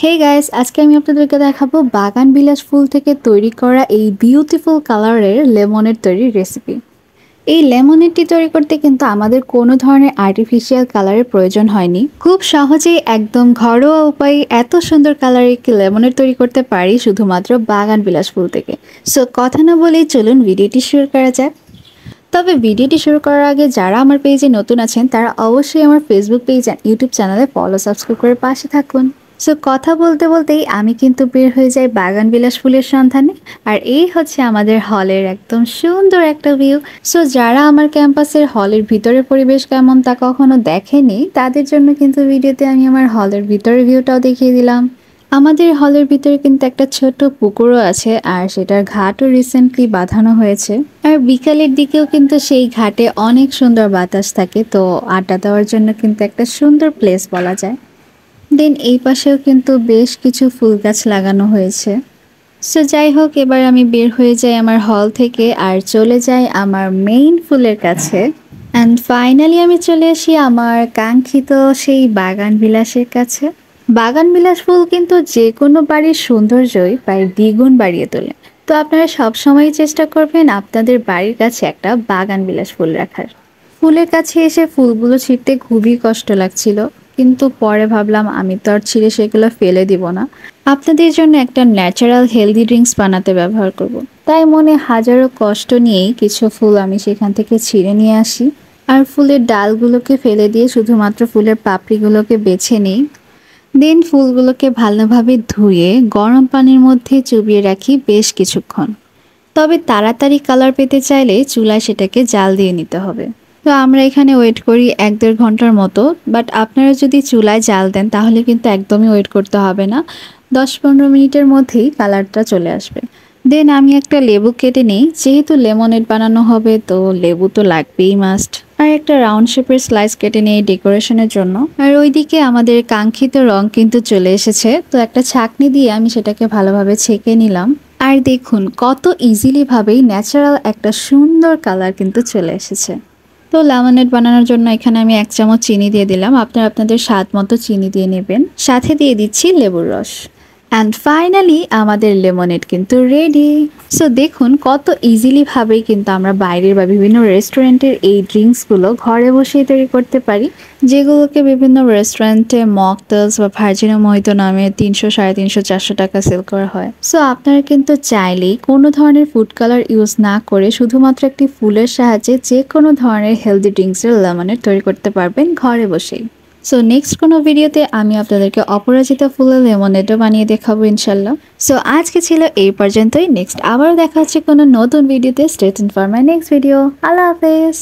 Hey guys, আজকে আমি আপনাদেরকে দেখাবো বাগান বিলাস ফুল থেকে তৈরি করা এই বিউটিফুল কালারের লেমনের তৈরি রেসিপি। এই লেমনেডটি তৈরি করতে কিন্তু আমাদের কোনো ধরনের আর্টিফিশিয়াল কালারের প্রয়োজন হয়নি। খুব সহজেই একদম ঘরোয়া উপায়ে এত সুন্দর কালারের একটি লেমনেড তৈরি করতে পারি শুধুমাত্র বাগান বিলাস ফুল থেকে। সো কথা না বলেই চলুন ভিডিওটি শুরু করা যাক। তবে ভিডিওটি শুরু করার আগে যারা আমার পেজে নতুন আছেন তারা অবশ্যই আমার ফেসবুক পেজ আর ইউটিউব চ্যানেলে ফলো সাবস্ক্রাইব করে পাশে থাকুন। সো কথা বলতে বলতেই আমি কিন্তু বের হয়ে যাই বাগান বিলাস ফুলের সন্ধানে। আর এই হচ্ছে আমাদের হলের একদম সুন্দর একটা ভিউ। সো যারা আমার ক্যাম্পাসের হলের ভিতরের পরিবেশ কেমন তা কখনো দেখেনি তাদের জন্য কিন্তু ভিডিওতে আমি আমার হলের ভিতরের ভিউটাও দেখিয়ে দিলাম। আমাদের হলের ভিতরে কিন্তু একটা ছোট পুকুরও আছে আর সেটার ঘাটও রিসেন্টলি বাঁধানো হয়েছে। আর বিকালের দিকেও কিন্তু সেই ঘাটে অনেক সুন্দর বাতাস থাকে, তো আড্ডা দেওয়ার জন্য কিন্তু একটা সুন্দর প্লেস বলা যায়। দেন এই পাশেও কিন্তু বেশ কিছু ফুল গাছ লাগানো হয়েছে। সো যাই হোক, এবার আমি বের হয়ে যাই আমার হল থেকে আর চলে যাই আমার মেইন ফুলের কাছে। অ্যান্ড ফাইনালি আমি চলে আসি আমার কাঙ্ক্ষিত সেই বাগান বিলাসের কাছে। বাগান বিলাস ফুল কিন্তু যে কোনো বাড়ির সৌন্দর্যই প্রায় দ্বিগুণ বাড়িয়ে তোলে। তো আপনারা সবসময় চেষ্টা করবেন আপনাদের বাড়ির কাছে একটা বাগান বিলাস ফুল রাখার। ফুলের কাছে এসে ফুলগুলো ছিঁড়তে খুবই কষ্ট লাগছিল, কিন্তু পরে ভাবলাম আমি তো আর ছিঁড়ে সেগুলো ফেলে দিব না, আপনাদের জন্য একটা ন্যাচারাল হেলদি ড্রিঙ্কস বানাতে ব্যবহার করব। তাই মনে হাজারো কষ্ট নিয়েই কিছু ফুল আমি সেখান থেকে ছিঁড়ে নিয়ে আসি আর ফুলের ডালগুলোকে ফেলে দিয়ে শুধুমাত্র ফুলের পাপড়িগুলোকে বেছে নিই। দেন ফুলগুলোকে ভালোভাবে ধুয়ে গরম পানির মধ্যে চুবিয়ে রাখি বেশ কিছুক্ষণ। তবে তাড়াতাড়ি কালার পেতে চাইলে চুলায় সেটাকে জাল দিয়ে নিতে হবে। তো আমরা এখানে ওয়েট করি 1-1.5 ঘন্টার মতো, বাট আপনারা যদি চুলায় জাল দেন তাহলে কিন্তু একদমই ওয়েট করতে হবে না, 10-15 মিনিটের মধ্যেই কালারটা চলে আসবে। দেন আমি একটা লেবু কেটে নিই, যেহেতু লেমনেড বানানো হবে তো লেবু তো লাগবেই মাস্ট। আর একটা রাউন্ড শেপের স্লাইস কেটে নিই ডেকোরেশনের জন্য। আর ওইদিকে আমাদের কাঙ্ক্ষিত রং কিন্তু চলে এসেছে, তো একটা ছাঁকনি দিয়ে আমি সেটাকে ভালোভাবে ছেঁকে নিলাম। আর দেখুন কত ইজিলি ভাবেই ন্যাচারাল একটা সুন্দর কালার কিন্তু চলে এসেছে। তো লেমনেড বানানোর জন্য এখানে আমি 1 চামচ চিনি দিয়ে দিলাম, আপনারা আপনাদের স্বাদ মতো চিনি দিয়ে নেবেন, সাথে দিয়ে দিচ্ছি লেবুর রস। অ্যান্ড ফাইনালি আমাদের লেমনেড কিন্তু রেডি। সো দেখুন কত ইজিলি ভাবেই কিন্তু আমরা বাইরের বা বিভিন্ন রেস্টুরেন্টের এই ড্রিঙ্কসগুলো ঘরে বসেই তৈরি করতে পারি, যেগুলোকে বিভিন্ন রেস্টুরেন্টে মকটেলস বা ভার্জিনো মোহিতো নামে 300, 350, 400 টাকা সেল করা হয়। সো আপনারা কিন্তু চাইলেই কোনো ধরনের ফুড কালার ইউজ না করে শুধুমাত্র একটি ফুলের সাহায্যে যে কোনো ধরনের হেলদি ড্রিঙ্কসের লেমনেড তৈরি করতে পারবেন ঘরে বসেই। সো নেক্সট কোনো ভিডিওতে আমি আপনাদেরকে অপরাজিতা ফুলের লেমনেডও বানিয়ে দেখাবো ইনশাল্লাহ। সো আজকে ছিল এই পর্যন্তই। নেক্সট আবারও দেখা হচ্ছে কোনো নতুন ভিডিওতে। Stay tuned for my next video. আল্লাহ হাফেজ।